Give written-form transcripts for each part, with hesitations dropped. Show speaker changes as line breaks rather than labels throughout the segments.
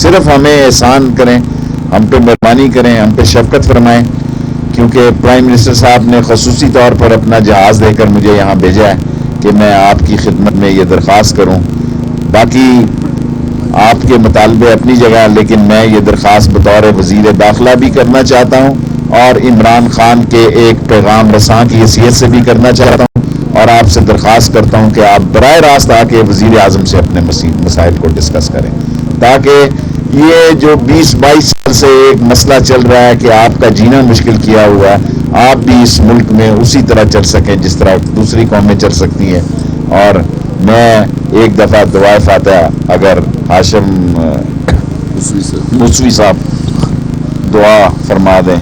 صرف ہمیں احسان کریں، ہم پہ مہربانی کریں، ہم پہ شفقت فرمائیں، کیونکہ پرائم منسٹر صاحب نے خصوصی طور پر اپنا جہاز دے کر مجھے یہاں بھیجا ہے کہ میں آپ کی خدمت میں یہ درخواست کروں. باقی آپ کے مطالبے اپنی جگہ، لیکن میں یہ درخواست بطور وزیر داخلہ بھی کرنا چاہتا ہوں اور عمران خان کے ایک پیغام رساں کی حیثیت سے بھی کرنا چاہتا ہوں، اور آپ سے درخواست کرتا ہوں کہ آپ براہ راست آ کے وزیر اعظم سے اپنے مسائل کو ڈسکس کریں، تاکہ یہ جو 20-22 سال سے ایک مسئلہ چل رہا ہے کہ آپ کا جینا مشکل کیا ہوا ہے، آپ بھی اس ملک میں اسی طرح چل سکیں جس طرح دوسری قومیں چل سکتی ہیں. اور میں ایک دفعہ دعائے فاتحہ اگر ہاشم موسوی صاحب دعا فرما دیں.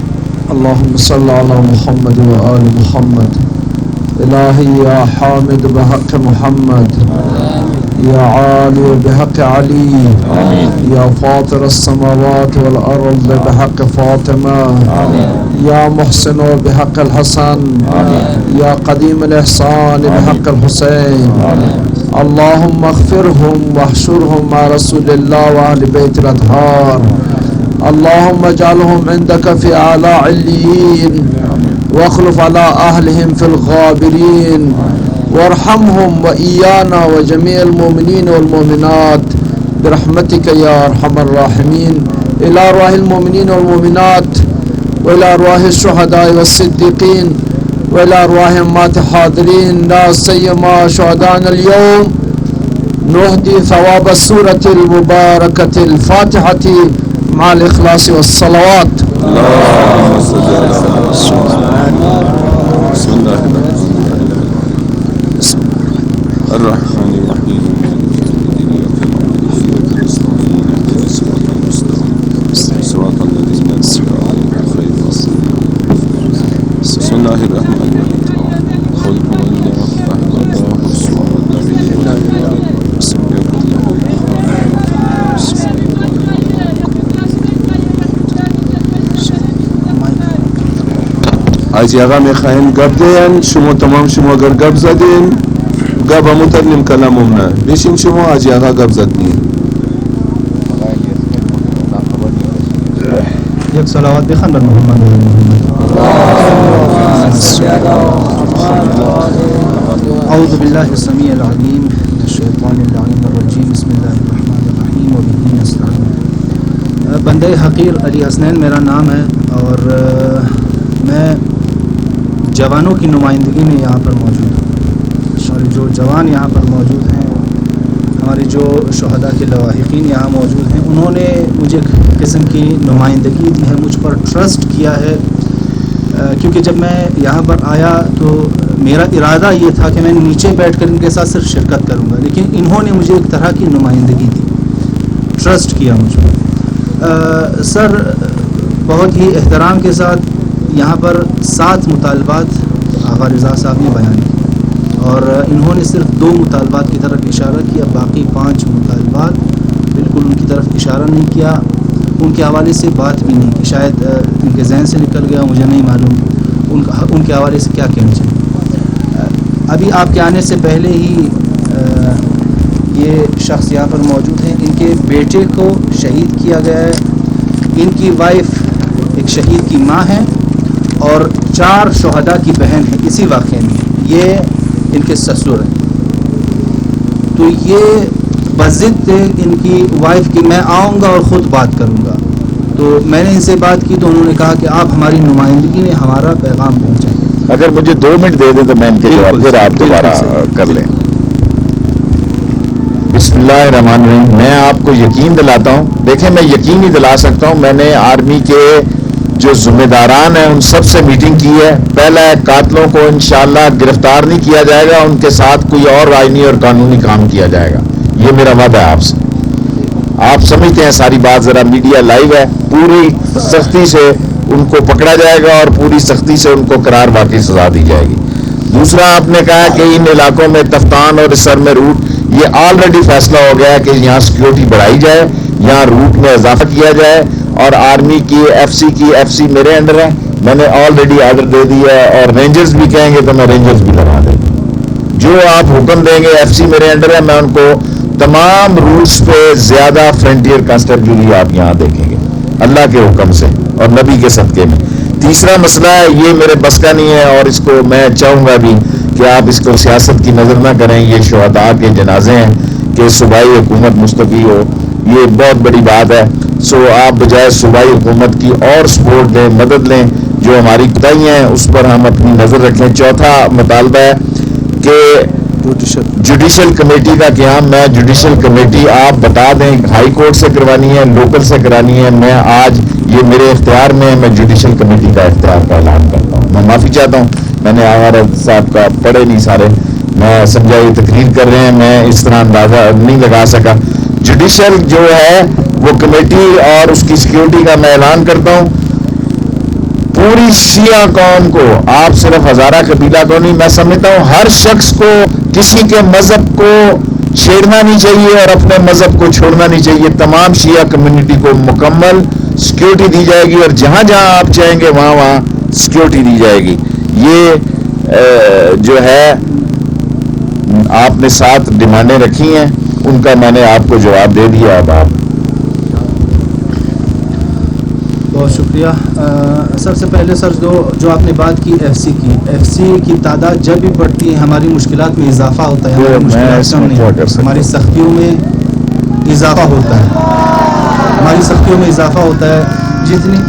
اللہم صلی علی محمد و آل محمد. الہی یا حامد بحق محمد، یا عالی بحق علی، یا فاطر السماوات والارض بحق فاطمہ، یا محسن بحق الحسن، یا قدیم الاحسان بحق الحسین. اللہم اغفرہم واحشرہم مع رسول اللہ واہل بیت الاطہار. اللہم اجعلہم عندک فی اعلی علیین، واخلف علی اہلہم فی الغابرین، وارحمہم وإیانا وجمیع المؤمنین والمؤمنات برحمتک یا ارحم الراحمین. الی ارواح المؤمنین والمؤمنات وإلی ارواح الشہداء والصدیقین وإلی ارواح اموات حاضرین لا سیما شہداءنا اليوم نہدی ثواب السورة المبارکۃ الفاتحۃ مع الاخلاص والصلوات.
الرحمن الرحیم صراط الذین أنعمت علیہم غیر المغضوب علیہم. بسم اللہ الرحمن الرحیم. قل هو الله احد الله الصمد لم یلد ولم یولد ولم یکن له کفوا احد. آجی آقا میخواهیم گپ دین، شما تمام شما اگر گپ زدین گپ همو ترنیم کلامم نه بشین، شما آجی آقا گپ زدین.
یک صلوات بخوان بر محمد و محمد. اعوذ باللہ السمیع العلیم من الشیطان اللعین الرجیم. بسم اللہ الرحمن الرحیم وبہ نستعین. بندہ حقیر علی حسنین میرا نام ہے، اور میں جوانوں کی نمائندگی میں یہاں پر موجود ہوں. ہمارے جو جوان یہاں پر موجود ہیں، ہمارے جو شہداء کے لواحقین یہاں موجود ہیں، انہوں نے مجھے ایک قسم کی نمائندگی دی ہے، مجھ پر ٹرسٹ کیا ہے. کیونکہ جب میں یہاں پر آیا تو میرا ارادہ یہ تھا کہ میں نیچے بیٹھ کر ان کے ساتھ صرف شرکت کروں گا، لیکن انہوں نے مجھے ایک طرح کی نمائندگی دی، ٹرسٹ کیا مجھ پر. سر بہت ہی احترام کے ساتھ یہاں پر 7 مطالبات آقا رضا صاحب نے بیان کی، اور انہوں نے صرف 2 مطالبات کی طرف اشارہ کیا، باقی 5 مطالبات بالکل ان کی طرف اشارہ نہیں کیا، ان کے حوالے سے بات بھی نہیں کی. شاید ان کے ذہن سے نکل گیا، مجھے نہیں معلوم ان کے حوالے سے کیا کہنا چاہیے. ابھی آپ کے آنے سے پہلے ہی یہ شخص یہاں پر موجود ہیں، ان کے بیٹے کو شہید کیا گیا ہے، ان کی وائف ایک شہید کی ماں ہے، اور 4 شہداء کی بہن ہے اسی واقعے میں، یہ ان کے سسر ہیں. تو یہ بضد تھے ان کی وائف کی میں آؤں گا اور خود بات کروں گا. تو میں نے ان سے بات کی تو انہوں نے کہا کہ آپ ہماری نمائندگی میں ہمارا پیغام پہنچائیں.
اگر مجھے 2 منٹ دے دیں تو میں ان کے جواب پھر آپ دوبارہ کر لیں. بسم اللہ الرحمن الرحیم. میں آپ کو یقین دلاتا ہوں، دیکھیں میں یقین ہی دلا سکتا ہوں، میں نے آرمی کے جو ذمہ داران ہیں ان سب سے میٹنگ کی ہے. پہلا ہے قاتلوں کو انشاءاللہ گرفتار نہیں کیا جائے گا، ان کے ساتھ کوئی اور آئینی اور قانونی کام کیا جائے گا، یہ میرا وعدہ ہے آپ سے. آپ سمجھتے ہیں ساری بات، ذرا میڈیا لائیو ہے، پوری سختی سے ان کو پکڑا جائے گا اور پوری سختی سے ان کو قرار واقعی سزا دی جائے گی. دوسرا آپ نے کہا کہ ان علاقوں میں تفتان اور سر میں روٹ، یہ آلریڈی فیصلہ ہو گیا ہے کہ یہاں سیکیورٹی بڑھائی جائے، یہاں روٹ میں اضافہ کیا جائے، اور آرمی کی ایف سی میرے انڈر ہے، میں نے آلریڈی آرڈر دے دیا ہے، اور رینجرز بھی کہیں گے تو میں رینجرز بھی لگا دیں گا. جو آپ حکم دیں گے، ایف سی میرے انڈر ہے، میں ان کو تمام روٹس پہ زیادہ فرنٹیئر کانسٹیبلری آپ یہاں دیکھیں گے اللہ کے حکم سے اور نبی کے صدقے میں. تیسرا مسئلہ ہے یہ میرے بس کا نہیں ہے اور اس کو میں چاہوں گا بھی کہ آپ اس کو سیاست کی نظر نہ کریں. یہ شہداء کے جنازے ہیں کہ صوبائی حکومت مستقی ہو, یہ بہت بڑی بات ہے. سو آپ بجائے صوبائی حکومت کی اور سپورٹ دیں, مدد لیں. جو ہماری کوتاہیاں ہیں اس پر ہم اپنی نظر رکھیں. چوتھا مطالبہ ہے کہ جوڈیشل کمیٹی کا قیام. میں جوڈیشل کمیٹی آپ بتا دیں ہائی کورٹ سے کروانی ہے, لوکل سے کرانی ہے. میں آج یہ میرے اختیار میں ہے, میں جوڈیشل کمیٹی کا اختیار کا اعلان کرتا ہوں. میں معافی چاہتا ہوں, میں نے آغا صاحب کا پڑھے نہیں سارے, میں سمجھا یہ تقریر کر رہے ہیں, میں اس طرح اندازہ نہیں لگا سکا. جوڈیشل جو ہے وہ کمیٹی اور اس کی سیکیورٹی کا میں اعلان کرتا ہوں. پوری شیعہ قوم کو, آپ صرف ہزارہ قبیلہ کو نہیں, میں سمجھتا ہوں ہر شخص کو کسی کے مذہب کو چھیڑنا نہیں چاہیے اور اپنے مذہب کو چھوڑنا نہیں چاہیے. تمام شیعہ کمیونٹی کو مکمل سیکیورٹی دی جائے گی اور جہاں جہاں آپ چاہیں گے وہاں وہاں سیکیورٹی دی جائے گی. یہ جو ہے آپ نے 7 ڈیمانڈیں رکھی ہیں, ان کا میں نے آپ کو جواب دے دیا. اب آپ
بہت شکریہ. سب سے پہلے سر جو آپ نے بات کی ایف سی کی تعداد جب بھی بڑھتی ہے ہماری مشکلات میں اضافہ ہوتا ہے, ہماری مشکلات کم نہیں, ہماری سختیوں میں اضافہ ہوتا ہے, ہماری سختیوں میں اضافہ ہوتا ہے. جتنی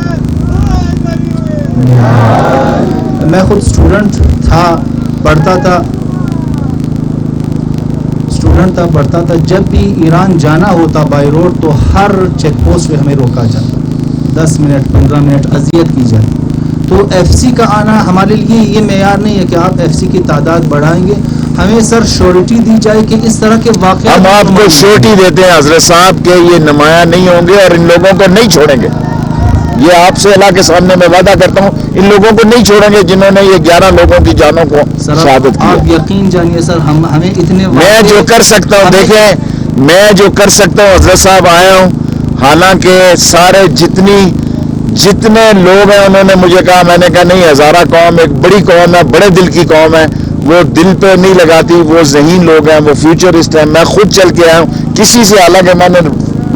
میں خود اسٹوڈنٹ تھا, پڑھتا تھا, جب بھی ایران جانا ہوتا بائی روڈ تو ہر چیک پوسٹ پہ ہمیں روکا جاتا, 10 منٹ 15 منٹ اذیت کی جائے. تو ایف سی کا آنا ہمارے لیے یہ معیار نہیں ہے کہ آپ ایف سی کی تعداد بڑھائیں گے, ہمیں سر شیورٹی دی جائے کہ اس طرح کے واقعات.
ہم آپ کو شیورٹی دیتے ہیں حضرت صاحب کہ یہ نمایاں نہیں ہوں گے اور ان لوگوں کو نہیں چھوڑیں گے. یہ آپ سے اللہ کے سامنے میں وعدہ کرتا ہوں, ان لوگوں کو نہیں چھوڑیں گے جنہوں نے یہ 11 لوگوں کی جانوں کو شہادت کی.
آپ یقین جانیے سر, ہمیں اتنے
میں جو کر سکتا ہوں, دیکھیں میں جو کر سکتا ہوں حضرت صاحب آیا ہوں, حالانکہ سارے جتنے لوگ ہیں انہوں نے مجھے کہا, میں نے کہا نہیں, ہزارہ قوم ایک بڑی قوم ہے, بڑے دل کی قوم ہے, وہ دل پہ نہیں لگاتی, وہ ذہین لوگ ہیں, وہ فیوچرسٹ ہیں. میں خود چل کے آیا ہوں, کسی سے حالانکہ میں نے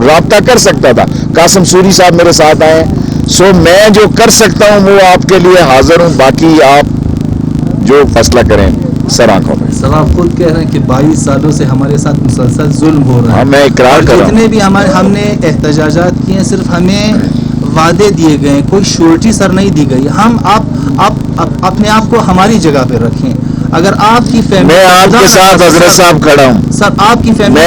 رابطہ کر سکتا تھا, قاسم سوری صاحب میرے ساتھ آئے ہیں. سو میں جو کر سکتا ہوں وہ آپ کے لیے حاضر ہوں, باقی آپ جو فیصلہ کریں سر آنکھوں میں.
سر آپ خود کہہ رہے ہیں کہ 22 سالوں سے ہمارے ساتھ مسلسل ظلم ہو رہا ہے.
میں اقرار کر رہا ہوں,
جتنے بھی ہم نے احتجاجات کیے ہیں صرف ہمیں وعدے دیے گئے, کوئی شیورٹی سر نہیں دی گئی. ہم آپ اپنے آپ کو ہماری جگہ پہ رکھیں. اگر آپ کی فیملی,
میں آپ کے ساتھ حضرت صاحب کھڑا ہوں
سر, آپ کی فیملی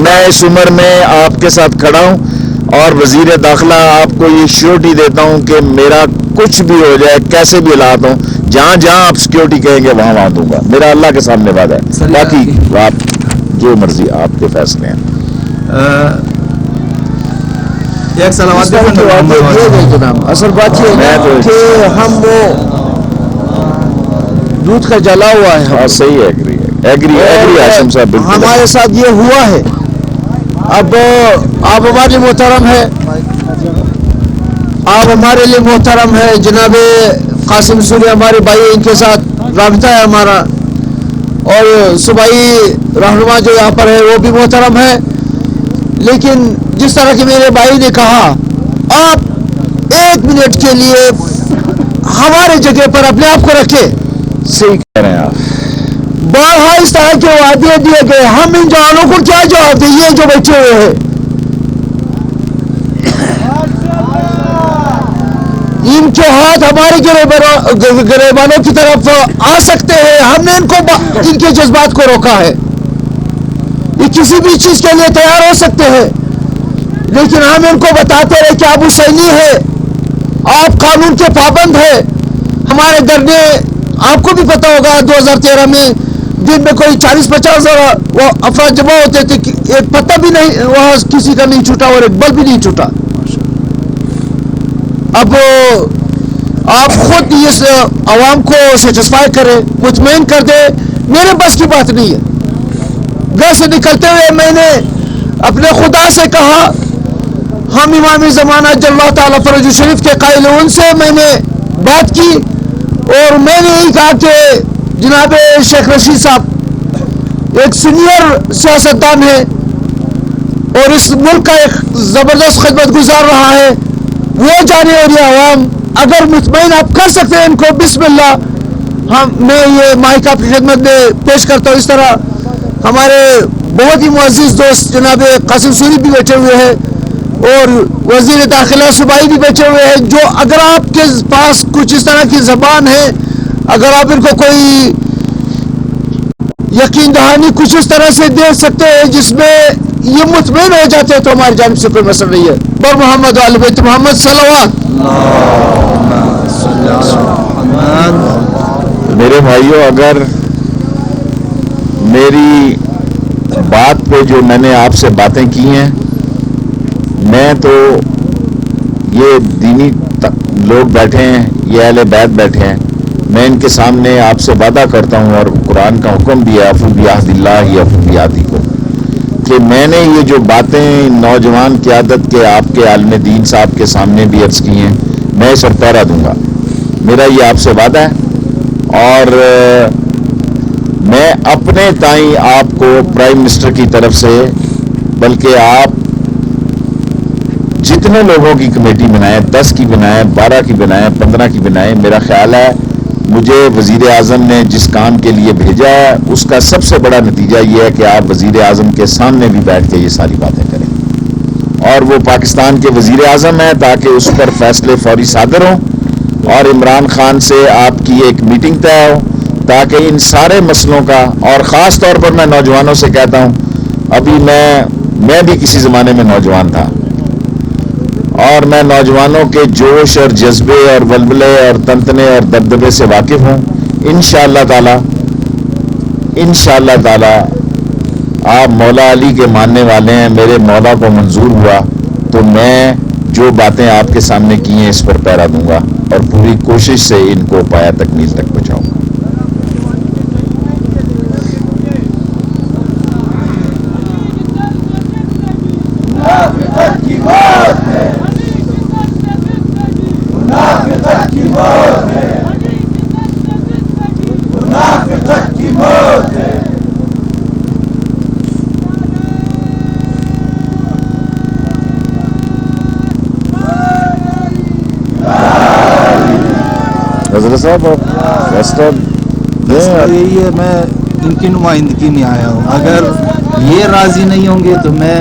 میں اس عمر میں آپ کے ساتھ کھڑا ہوں اور وزیر داخلہ آپ کو یہ شیورٹی دیتا ہوں کہ میرا کچھ بھی ہو جائے, کیسے بھی حالات ہوں, جہاں جہاں آپ سیکیورٹی کہیں گے وہاں وہاں دوں گا. میرا اللہ کے سامنے وعدہ ہے. باقی آپ جو مرضی آپ کے فیصلے ہیں.
ایک سلامات
اصل بات یہ ہے کہ ہم وہ دودھ کا جلا ہوا ہے.
صحیح ایگری ہاشم صاحب, بالکل
ہمارے ساتھ یہ ہوا ہے. اب آپ ہمارے لیے محترم ہے, آپ ہمارے لیے محترم ہے. جناب قاسم سوری ہمارے بھائی, ان کے ساتھ رابطہ ہے ہمارا, اور صوبائی رہنما جو یہاں پر ہے وہ بھی محترم ہے. لیکن جس طرح کہ میرے بھائی نے کہا, آپ 1 منٹ کے لیے ہمارے جگہ پر اپنے آپ کو رکھے.
صحیح کہہ رہے ہیں آپ.
بارہا اس طرح کے وعدے دیے گئے, ہم ان جوانوں کو کیا جواب دیں, یہ جو بچے ہوئے ہیں. ان کے ہاتھ ہمارے گریبانوں کی طرف آ سکتے ہیں. ہم نے ان کے جذبات کو روکا ہے. یہ کسی بھی چیز کے لیے تیار ہو سکتے ہیں, لیکن ہم ان کو بتاتے رہے کہ آپ حسینی ہے, آپ قانون کے پابند ہیں. ہمارے دھرنے آپ کو بھی پتا ہوگا 2013 میں دن میں کوئی 40-50 افراد جمع ہوتے تھے, ایک پتہ بھی نہیں وہاں کسی کا نہیں چھوٹا اور ایک بل بھی نہیں چھوٹا. اب آپ خود اس عوام کو سیٹسفائی کریں, مطمئن کر دیں. میرے بس کی بات نہیں ہے. گھر سے نکلتے ہوئے میں نے اپنے خدا سے کہا, ہم امام زمانہ جل اللہ تعالیٰ فرج شریف کے قائل, ان سے میں نے بات کی اور میں نے یہی کہا کہ جناب شیخ رشید صاحب ایک سینئر سیاستدان ہے, اور اس ملک کا ایک زبردست خدمت گزار رہا ہے، وہ جانے اور یہ عوام اگر مطمئن آپ کر سکتے ہیں ان کو، بسم اللہ. میں یہ مائک آپ کی خدمت میں پیش کرتا ہوں. اس طرح ہمارے بہت ہی معزز دوست جناب قاسم سوری بھی بیٹھے ہوئے ہیں اور وزیر داخلہ صوبائی بھی بیٹھے ہوئے ہیں، جو اگر آپ کے پاس کچھ اس طرح کی زبان ہے، اگر آپ ان کو کوئی یقین دہانی کچھ اس طرح سے دے سکتے ہیں جس میں یہ مطمئن ہو جاتے ہیں، تو ہماری جانب سے کوئی مسئلہ نہیں ہے. بر محمد و آل بیت محمد صلوات.
میرے بھائیوں، اگر میری بات پہ جو میں نے آپ سے باتیں کی ہیں، میں تو یہ دینی لوگ بیٹھے ہیں، یہ اہل بیت بیٹھے ہیں، میں ان کے سامنے آپ سے وعدہ کرتا ہوں، اور قرآن کا حکم بھی ہے افو بعہد اللہ افو بعہدکم، کہ میں نے یہ جو باتیں نوجوان قیادت کے آپ کے عالم دین صاحب کے سامنے بھی عرض کی ہیں، میں اس پر پہرا دوں گا. میرا یہ آپ سے وعدہ ہے. اور میں اپنے تائیں آپ کو پرائم منسٹر کی طرف سے، بلکہ آپ جتنے لوگوں کی کمیٹی بنائیں، 10 کی بنائیں، 12 کی بنائیں، 15 کی بنائیں، میرا خیال ہے مجھے وزیر اعظم نے جس کام کے لیے بھیجا ہے اس کا سب سے بڑا نتیجہ یہ ہے کہ آپ وزیر اعظم کے سامنے بھی بیٹھ کے یہ ساری باتیں کریں، اور وہ پاکستان کے وزیر اعظم ہیں، تاکہ اس پر فیصلے فوری صادر ہوں، اور عمران خان سے آپ کی ایک میٹنگ طے ہو، تاکہ ان سارے مسئلوں کا، اور خاص طور پر میں نوجوانوں سے کہتا ہوں، ابھی میں بھی کسی زمانے میں نوجوان تھا، اور میں نوجوانوں کے جوش اور جذبے اور ولولے اور تنتنے اور دبدبے سے واقف ہوں. انشاءاللہ تعالی آپ مولا علی کے ماننے والے ہیں، میرے مولا کو منظور ہوا تو میں جو باتیں آپ کے سامنے کی ہیں اس پر پہرا دوں گا، اور پوری کوشش سے ان کو پایا تکمیل تک پہنچاؤں گا. حضرت صاحب
یہی ہے، میں ان کی نمائندگی میں آیا ہوں. اگر یہ راضی نہیں ہوں گے تو میں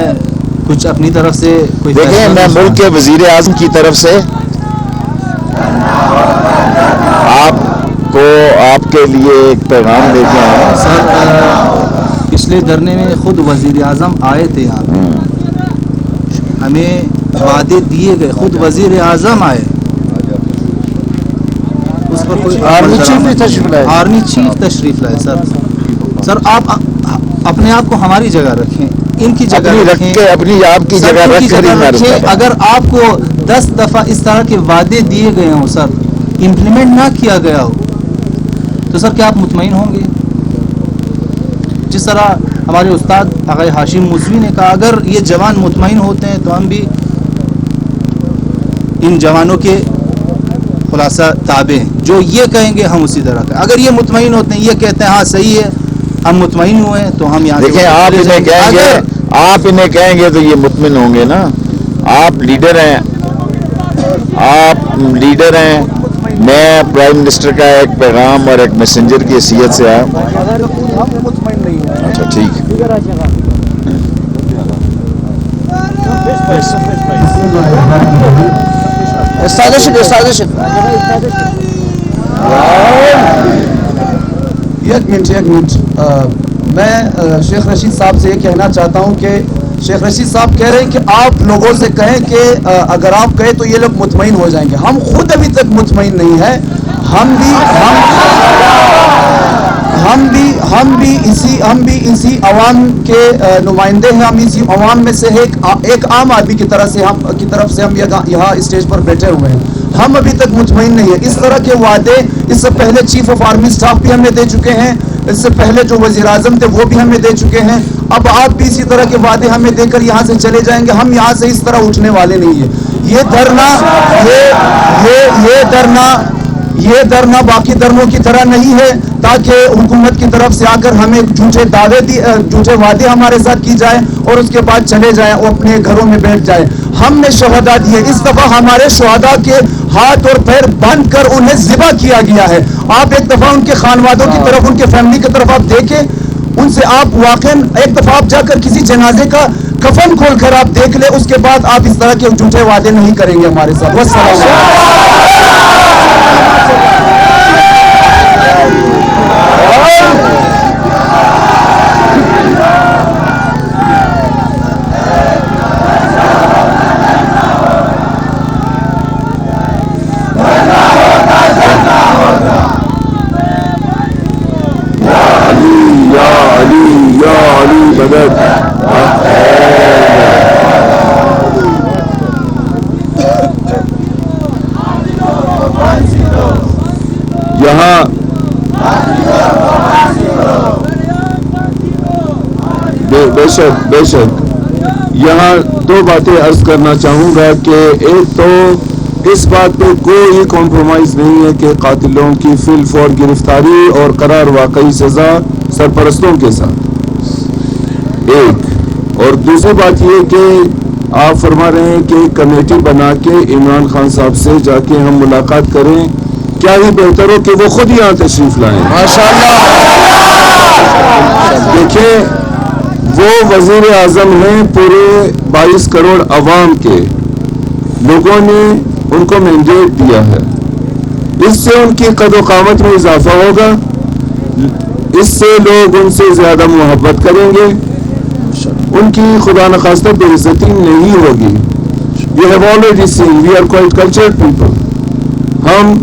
کچھ اپنی طرف سے کوئی
دیکھیں، میں ملک کے وزیر اعظم کی طرف سے آپ کے لیے ایک پیغام لے کے آیا ہوں.
سر پچھلے دھرنے میں خود وزیر اعظم آئے تھے یہاں پہ، ہمیں وعدے دیے گئے، خود وزیر اعظم آئے، اس پر کوئی
آرمی چیف تشریف لائے.
سر آپ اپنے آپ کو ہماری جگہ رکھیں، ان کی جگہ رکھیں،
اپنی آپ کی جگہ رکھ کر
اگر آپ کو 10 دفعہ اس طرح کے وعدے دیے گئے ہوں سر، امپلیمنٹ نہ کیا گیا ہو، تو سر کیا آپ مطمئن ہوں گے؟ جس طرح ہمارے استاد آقا ہاشم موسوی نے کہا، اگر یہ جوان مطمئن ہوتے ہیں تو ہم بھی ان جوانوں کے خلاصہ تابع ہیں، جو یہ کہیں گے ہم اسی طرح کریں. اگر یہ مطمئن ہوتے ہیں، یہ کہتے ہیں ہاں صحیح ہے، ہم مطمئن ہوئے ہیں، تو ہم یہاں
دیکھیں، آپ انہیں کہیں گے تو یہ مطمئن ہوں گے نا. آپ لیڈر ہیں، میں پرائم منسٹر کا ایک پیغام اور ایک میسنجر کی حیثیت سے آیا. اچھا ٹھیک ہے.
ایک منٹ میں شیخ رشید صاحب سے یہ کہنا چاہتا ہوں کہ شیخ رشید صاحب کہہ رہے ہیں کہ آپ لوگوں سے کہیں کہ اگر آپ کہیں تو یہ لوگ مطمئن ہو جائیں گے. ہم خود ابھی تک مطمئن نہیں ہیں. ہم بھی اسی عوام کے نمائندے ہیں. ہم اسی عوام میں سے ایک عام آدمی کی طرف سے ہم یہاں اسٹیج پر بیٹھے ہوئے ہیں. ہم ابھی تک مطمئن نہیں ہیں. اس طرح کے وعدے اس سے پہلے چیف آف آرمی اسٹاف بھی ہمیں دے چکے ہیں، اس سے پہلے جو وزیر اعظم تھے وہ بھی ہمیں دے چکے ہیں. اب آپ بھی اسی طرح کے وعدے ہمیں دے کر یہاں سے چلے جائیں گے. ہم یہاں سے اس طرح اٹھنے والے نہیں ہیں. یہ یہ دھرنا باقی دھرنوں کی طرح نہیں ہے تاکہ حکومت کی طرف سے آ کر ہمیں جھوٹے وعدے ہمارے ساتھ کی جائے اور اس کے بعد چلے جائیں اور اپنے گھروں میں بیٹھ جائیں. ہم نے شہداء دیے, اس دفعہ ہمارے شہداء کے ہاتھ اور پیر باندھ کر انہیں ذبح کیا گیا ہے. آپ ایک دفعہ ان کے خانوادوں کی طرف, ان کے فیملی کی طرف آپ دیکھیں, ان سے آپ واقعا ایک دفعہ آپ جا کر کسی جنازے کا کفن کھول کر آپ دیکھ لیں, اس کے بعد آپ اس طرح کے جھوٹے وعدے نہیں کریں گے ہمارے ساتھ. والسلام
یہاں بے شک یہاں دو باتیں عرض کرنا چاہوں گا کہ ایک تو اس بات پہ کوئی کمپرومائز نہیں ہے کہ قاتلوں کی فی الفور گرفتاری اور قرار واقعی سزا سرپرستوں کے ساتھ ایک, اور دوسری بات یہ کہ آپ فرما رہے ہیں کہ کمیٹی بنا کے عمران خان صاحب سے جا کے ہم ملاقات کریں, کیا ہی بہتر ہو کہ وہ خود یہاں تشریف لائیں. دیکھیں وہ وزیر اعظم ہیں پورے 22 کروڑ عوام کے, لوگوں نے ان کو مینڈیٹ دیا ہے, اس سے ان کی قد و قامت میں اضافہ ہوگا, اس سے لوگ ان سے زیادہ محبت کریں گے, ان کی خدا نخواستہ بے عزتی نہیں ہوگی. We have already seen, we are quite cultured people. ہم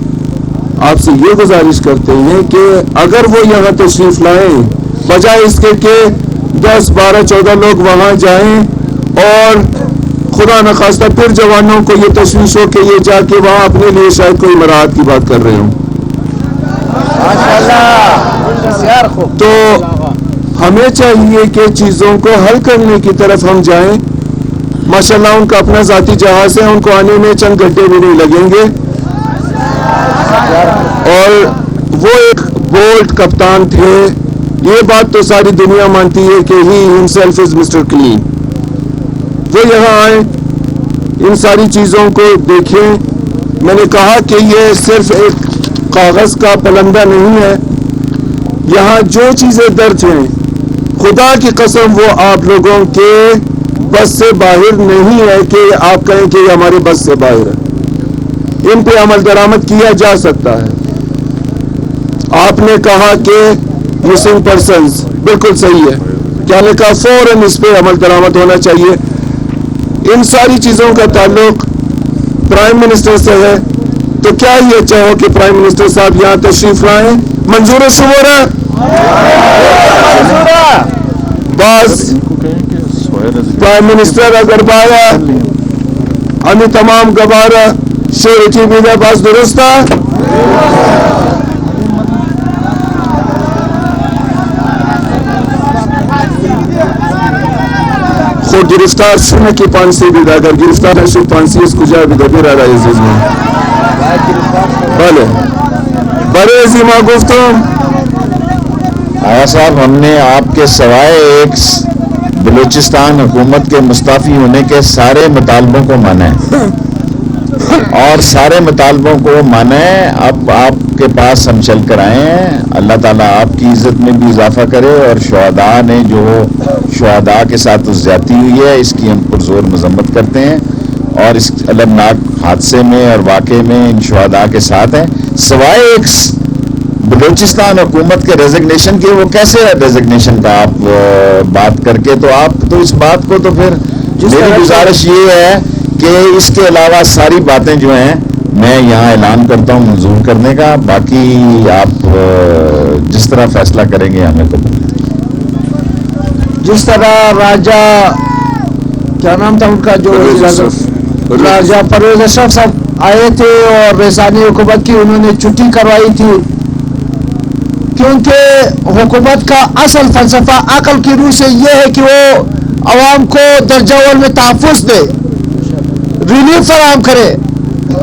آپ سے یہ گزارش کرتے ہیں کہ اگر وہ یہاں تشریف لائیں بجائے اس کے کہ 10, 12, 14 لوگ وہاں جائیں اور خدا نخواستہ پھر جوانوں کو یہ تشویش ہو کہ یہ جا کے وہاں اپنے لیے شاید کوئی مراحت کی بات کر رہے ہوں. تو ہمیں چاہیے کہ چیزوں کو حل کرنے کی طرف ہم جائیں. ماشاءاللہ ان کا اپنا ذاتی جہاز ہے, ان کو آنے میں چند گھنٹے بھی نہیں لگیں گے, اور وہ ایک بولڈ کپتان تھے. یہ بات تو ساری دنیا مانتی ہے کہ ہی ہمسیلف از مسٹر کلین. وہ یہاں آئیں, ان ساری چیزوں کو دیکھیں. میں نے کہا کہ یہ صرف ایک کاغذ کا پلندہ نہیں ہے, یہاں جو چیزیں درج ہیں خدا کی قسم وہ آپ لوگوں کے بس سے باہر نہیں ہے کہ آپ کہیں کہ یہ ہمارے بس سے باہر ہے. ان پہ عمل درآمد کیا جا سکتا ہے. آپ نے کہا کہ مسنگ پرسنز, بالکل صحیح ہے, کیا نے کہا فوراً اس پہ عمل درآمد ہونا چاہیے. ان ساری چیزوں کا تعلق پرائم منسٹر سے ہے, تو کیا یہ چاہو کہ پرائم منسٹر صاحب یہاں تشریف لائیں. منظور شمور ہے بعض پرائم منسٹر اگر بایا ہمیں تمام گبارہ شیرٹی میڈیا باز درست ہے. خود گرفتار شونه کی پانسی بیده, اگر گرفتار نشد پانسی از کجا بیده بیره رئیس ازمان. بله برای ازی ما گفتم
آیا صاحب ہم نے آپ کے سوائے ایک بلوچستان حکومت کے مستعفی ہونے کے سارے مطالبوں کو مانا ہے, اور سارے مطالبوں کو مانا ہے. اب آپ کے پاس ہم چل کر آئے ہیں, اللہ تعالیٰ آپ کی عزت میں بھی اضافہ کرے, اور شہداء نے جو شہداء کے ساتھ زیادتی ہوئی ہے اس کی ہم پرزور مذمت کرتے ہیں, اور اس المناک حادثے میں اور واقعے میں ان شہداء کے ساتھ ہیں. سوائے ایک بلوچستان حکومت کے ریزگنیشن کی, وہ کیسے ریزگنیشن کا آپ بات کر کے, تو آپ تو اس بات کو تو پھر میری گزارش یہ ہے کہ اس کے علاوہ ساری باتیں جو ہیں میں یہاں اعلان کرتا ہوں منظور کرنے کا, باقی آپ جس طرح فیصلہ کریں گے ہمیں قبول ہے.
جس طرح راجہ کیا نام تھا ان کا, جو راجہ پرویز اشرف صاحب آئے تھے اور ریسانی حکومت کی انہوں نے چھٹی کروائی تھی, کیونکہ حکومت کا اصل فلسفہ عقل کی روح سے یہ ہے کہ وہ عوام کو درجہ اول میں تحفظ دے, ریلیف فراہم کرے.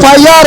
FIR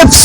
FC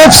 FC